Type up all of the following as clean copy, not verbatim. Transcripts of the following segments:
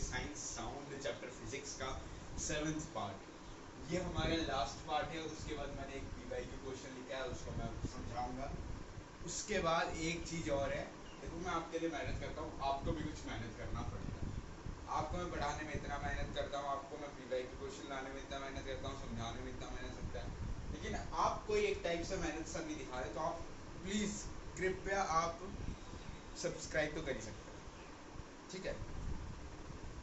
Science sound chapter physics का 7th part. ये हमारा लास्ट पार्ट है। उसके बाद मैंने एक पीवाई का क्वेश्चन लिखा है, उसको मैं आपको समझाऊंगा। उसके बाद एक चीज़ और है, देखो मैं आपके लिए मेहनत करता हूँ, आपको भी कुछ मेहनत करना पड़ेगा। आपको मैं पढ़ाने में इतना मेहनत करता हूँ, आपको मैं पीवाई के क्वेश्चन लाने में इतना मेहनत करता हूँ, समझाने में इतना मेहनत करता है, लेकिन आप कोई एक टाइप से मेहनत सब नहीं दिखा रहे, तो आप प्लीज़ कृपया आप सब्सक्राइब तो कर ही सकते हैं, ठीक है।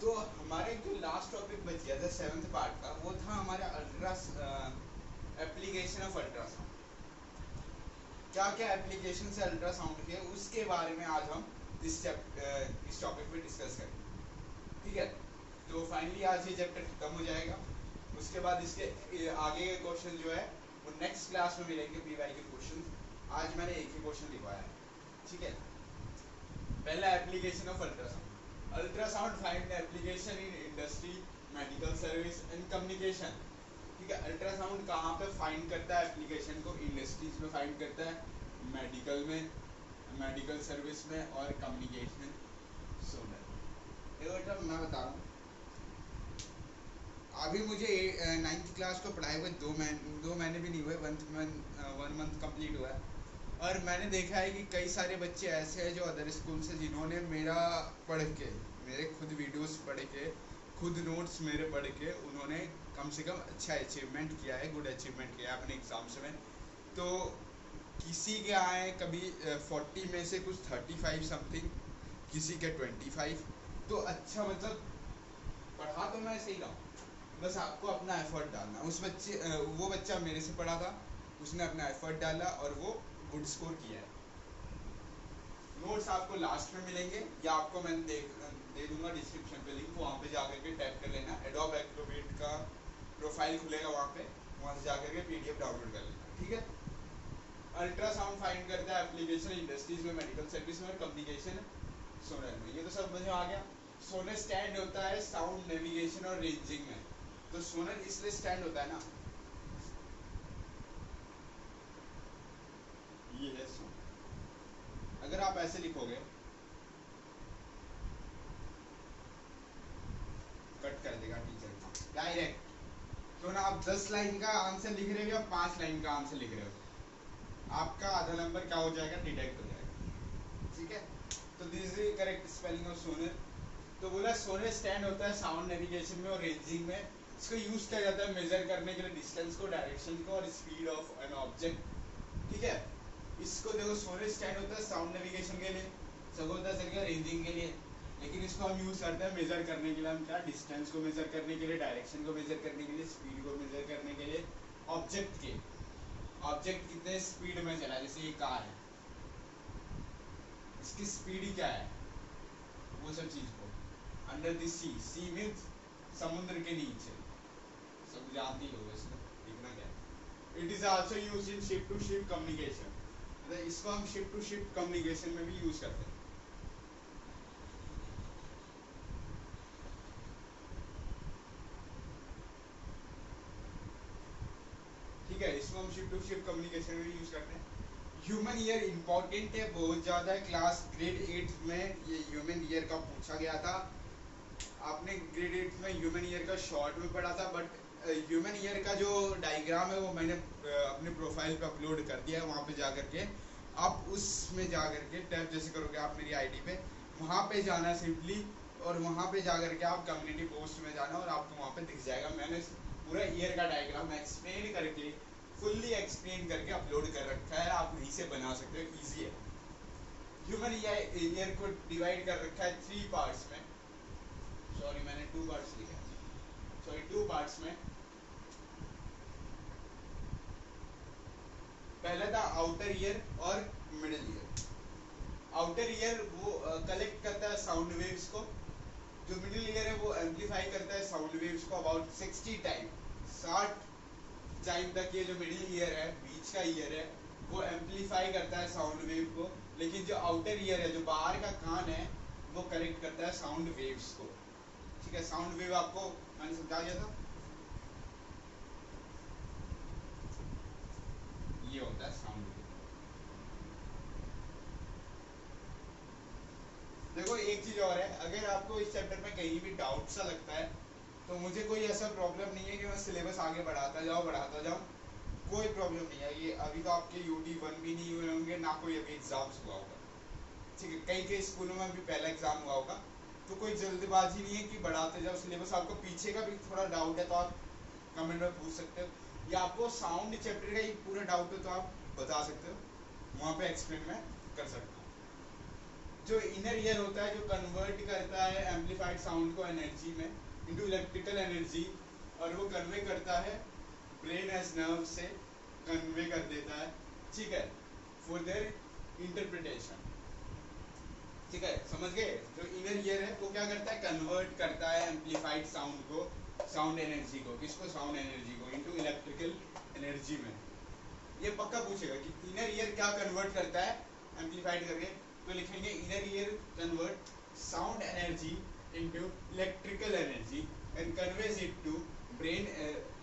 तो हमारे जो लास्ट टॉपिक बच गया था 7th पार्ट का, वो था हमारा एप्लीकेशन ऑफ अल्ट्रासाउंड। क्या क्या एप्लीकेशन है अल्ट्रासाउंड के, उसके बारे में आज हम इस टॉपिक पे डिस्कस करेंगे, ठीक है। तो फाइनली आज ये चैप्टर खत्म हो जाएगा। उसके बाद इसके आगे के क्वेश्चन जो है वो नेक्स्ट क्लास में मिलेंगे, पीवाई के क्वेश्चन। आज मैंने एक ही क्वेश्चन लिखवाया है, ठीक है। पहला application of ultrasound. Ultrasound find application in industry, medical service and communication, ठीक है। अल्ट्रासाउंड कहाँ पे फाइंड करता है एप्लीकेशन को? इंडस्ट्रीज में फाइंड करता है, मेडिकल में, मेडिकल सर्विस में और कम्युनिकेशन सोनर। देखो बेटा मैं बता रहा हूँ, अभी मुझे 9th क्लास को पढ़ाए हुए 2 महीने भी नहीं हुए, 1 मंथ कंप्लीट हुआ है। और मैंने देखा है कि कई सारे बच्चे ऐसे हैं जो अदर स्कूल से, जिन्होंने मेरा पढ़ के, मेरे खुद वीडियोस पढ़ के, खुद नोट्स मेरे पढ़ के, उन्होंने कम से कम अच्छा अचीवमेंट किया है, गुड अचीवमेंट किया है अपने एग्ज़ाम्स में। तो किसी के आए कभी 40 में से कुछ 35 समथिंग, किसी के 25। तो अच्छा, मतलब पढ़ा तो मैं सही रहा हूँ, बस आपको अपना एफर्ट डालना। वो बच्चा मेरे से पढ़ा था, उसने अपना एफर्ट डाला और वो गुड स्कोर किया है। नोट्स आपको लास्ट में मिलेंगे, या आपको मैं दे दूंगा डिस्क्रिप्शन पे लिंक, वहाँ पे जाकर के टैप कर लेना। एडोब एक्रोबेट का प्रोफाइल खुलेगा वहाँ से जाकर के पीडीएफ डाउनलोड कर लेना, ठीक है। अल्ट्रासाउंड फाइंड करता है एप्लीकेशन इंडस्ट्रीज में, मेडिकल सर्विस में और कम्युनिकेशन सोनर में। ये तो सब मुझे आ गया। सोनर स्टैंड होता है साउंड नेविगेशन और रेंजिंग में। तो सोनर इसलिए स्टैंड होता है ना, ये है सोनर। अगर आप ऐसे लिखोगे, कट कर देगा टीचर डायरेक्ट, तो ना आप 10 लाइन का आंसर लिख रहे हो या 5 लाइन का आंसर लिख रहे हो, आपका आधा नंबर क्या हो जाएगा, डिडक्ट हो जाएगा, ठीक है। तो this is correct spelling of sonar. तो बोला सोनर स्टैंड होता है साउंड नेविगेशन में और रेंजिंग में। इसको यूज किया जाता है मेजर करने के लिए डिस्टेंस को, डायरेक्शन को और स्पीड ऑफ एन ऑब्जेक्ट, ठीक है। इसको देखो, सोनर स्टैंड होता है साउंड नेविगेशन के लिए, सब होता है रेंजिंग के लिए, लेकिन इसको हम यूज करते हैं मेजर करने के लिए। हम क्या, डिस्टेंस को मेजर करने के लिए, डायरेक्शन को मेजर करने के लिए, स्पीड को मेजर करने के लिए, ऑब्जेक्ट के, ऑब्जेक्ट कितने स्पीड में चला, जैसे ये कार है, इसकी स्पीड क्या है, वो सब चीज को। Under the sea, sea means समुद्र के नीचे, सब जानते ही हो इसमें लिखना क्या है। It is also used in ship to ship communication, मतलब इसको हम शिप टू शिप कम्युनिकेशन में भी यूज करते हैं, ठीक है। इसको हम शिप टू शिप कम्युनिकेशन में भी यूज करते हैं। ह्यूमन ईयर इंपॉर्टेंट है, बहुत ज़्यादा है। क्लास ग्रेड 8 में ये ह्यूमन ईयर का पूछा गया था। आपने ग्रेड 8 में ह्यूमन ईयर का शॉर्ट में पढ़ा था, बट ह्यूमन ईयर का जो डायग्राम है वो मैंने अपने प्रोफाइल पे अपलोड कर दिया है। वहाँ पे जा करके आप उसमें जा करके टैप जैसे करोगे आप मेरी आईडी पे, वहाँ पे जाना सिंपली, और वहाँ पे जा करके आप कम्युनिटी पोस्ट में जाना और आपको वहाँ पे दिख जाएगा। मैंने पूरा ईयर का डायग्राम एक्सप्लेन करके, फुल्ली एक्सप्लेन करके अपलोड कर रखा है, आप वहीं से बना सकते हो, ईजी है। ह्यूमन ईयर को डिवाइड कर रखा है 3 पार्ट्स में, सॉरी मैंने 2 पार्ट्स लिखा है, सॉरी 2 पार्ट्स में। पहला था आउटर ईयर और मिडिल ईयर। आउटर ईयर वो कलेक्ट करता है साउंड वेव्स को, जो मिडिल ईयर है वो एम्पलीफाई करता है साउंड वेव्स को अबाउट 60 टाइम, 60 टाइम तक। ये जो मिडिल ईयर है, बीच का ईयर है, वो एम्पलीफाई करता है साउंड वेव को, लेकिन जो आउटर ईयर है, जो बाहर का कान है, वो कलेक्ट करता है साउंड वेव्स को, ठीक है। साउंड वेव आपको मैंने समझा दिया था, ये होता है साउंड वेव। देखो एक चीज़ और है, अगर आपको इस चैप्टर में कहीं भी डाउट सा लगता है तो मुझे कोई ऐसा प्रॉब्लम नहीं है कि मैं सिलेबस आगे बढ़ाता जाऊँ, कोई प्रॉब्लम नहीं है। ये अभी तो आपके UT1 भी नहीं हुए होंगे, ना कोई अभी एग्ज़ाम्स हुआ होगा, ठीक है। कई कई स्कूलों में अभी पहला एग्ज़ाम हुआ होगा, तो कोई जल्दबाजी नहीं है कि बढ़ाते जाओ सिलेबस। आपको पीछे का भी थोड़ा डाउट है तो आप कमेंट में पूछ सकते हो, या आपको साउंड चैप्टर का ही पूरा डाउट है तो आप बता सकते हो, वहाँ पे एक्सप्लेन मैं कर सकता हूँ। जो इनर ईयर होता है, जो कन्वर्ट करता है एम्पलीफाइड साउंड को एनर्जी में इनटू इलेक्ट्रिकल एनर्जी, और वो कन्वे करता है ब्रेन एज नर्व से कन्वे कर देता है, ठीक है, फॉर देयर इंटरप्रिटेशन, ठीक है, समझ गए। जो इनर ईयर है वो क्या करता है, कन्वर्ट करता है एम्पलीफाइड साउंड को, साउंड एनर्जी को, किसको, साउंड एनर्जी को इनटू इलेक्ट्रिकल एनर्जी में। ये पक्का पूछेगा कि इनर ईयर क्या कन्वर्ट करता है एम्पलीफाइड करके, तो लिखेंगे inner ear convert sound energy into electrical energy and conveys it to brain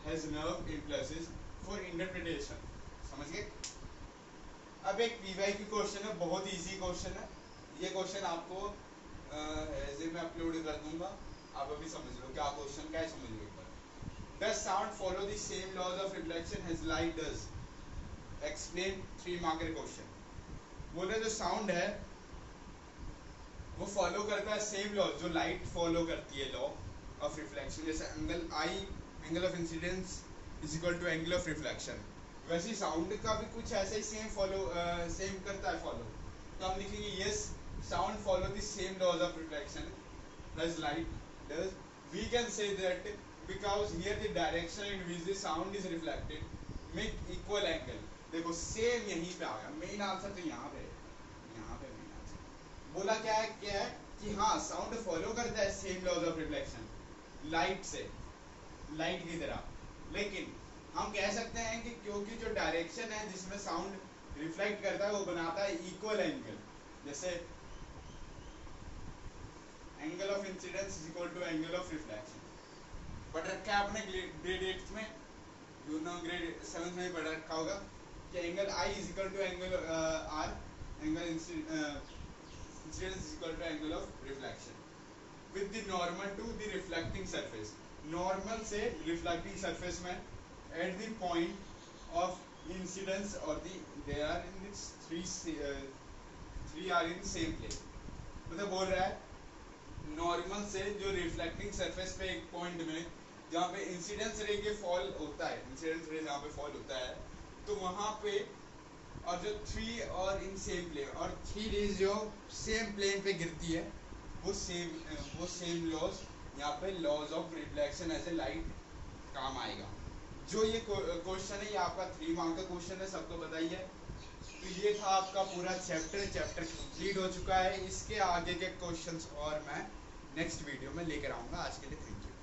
has nerve impulses for interpretation. समझ गए। अब एक पीवाईक्यू क्वेश्चन है, बहुत इजी क्वेश्चन है। ये क्वेश्चन आपको एजे में अपलोड कर दूंगा, आप अभी समझ लो क्या क्वेश्चन क्या है, समझ लो एक बार। Does sound follow the same laws of reflection as light does, explain 3 marker question. बोल रहे जो साउंड है वो फॉलो करता है सेम लॉ जो लाइट फॉलो करती है, लॉ ऑफ रिफ्लेक्शन। जैसे angle I, angle of incidence is equal to angle of reflection, वैसे ही साउंड का भी कुछ ऐसा ही सेम करता है फॉलो। तो हम लिखेंगे yes sound follow the same laws of reflection as light does. We can say that because here the direction in which the sound is reflected make equal angle. देखो सेम यहीं पे आ गया main answer, तो यहाँ पे main answer बोला क्या है कि हाँ साउंड फॉलो करता है same laws of reflection light से, लाइट की तरह, लेकिन हम कह सकते हैं कि क्योंकि जो डायरेक्शन है जिसमें साउंड रिफ्लेक्ट करता है वो बनाता है इक्वल एंगल। जैसे angle of incidence is equal to angle of reflection, पढ़ रखा है आपने ग्रेड 8 में, यू नो ग्रेड 7 में पढ़ रखा होगा कि angle I is equal to angle R, angle incidence is equal to angle of reflection with the normal to the reflecting surface. Normal से रिफ्लेक्टिंग सरफेस में at the point of incidence or they are in this three are in same plane। मतलब बोल रहा है normal से जो reflecting surface पे एक पॉइंट में जहाँ पे इंसिडेंस रे के फॉल होता है, इंसिडेंस रे जहाँ पे फॉल होता है तो वहाँ पे, और जो 3 और इन सेम प्लेन, और 3 रेज जो सेम प्लेन पे गिरती है वो सेम लॉज, यहाँ पे laws of reflection as a light काम आएगा। जो ये क्वेश्चन है ये आपका 3 मार्क का क्वेश्चन है, सबको बताइए। तो ये था आपका पूरा चैप्टर कंप्लीट हो चुका है। इसके आगे के क्वेश्चंस और मैं नेक्स्ट वीडियो में लेकर आऊँगा। आज के लिए थैंक यू।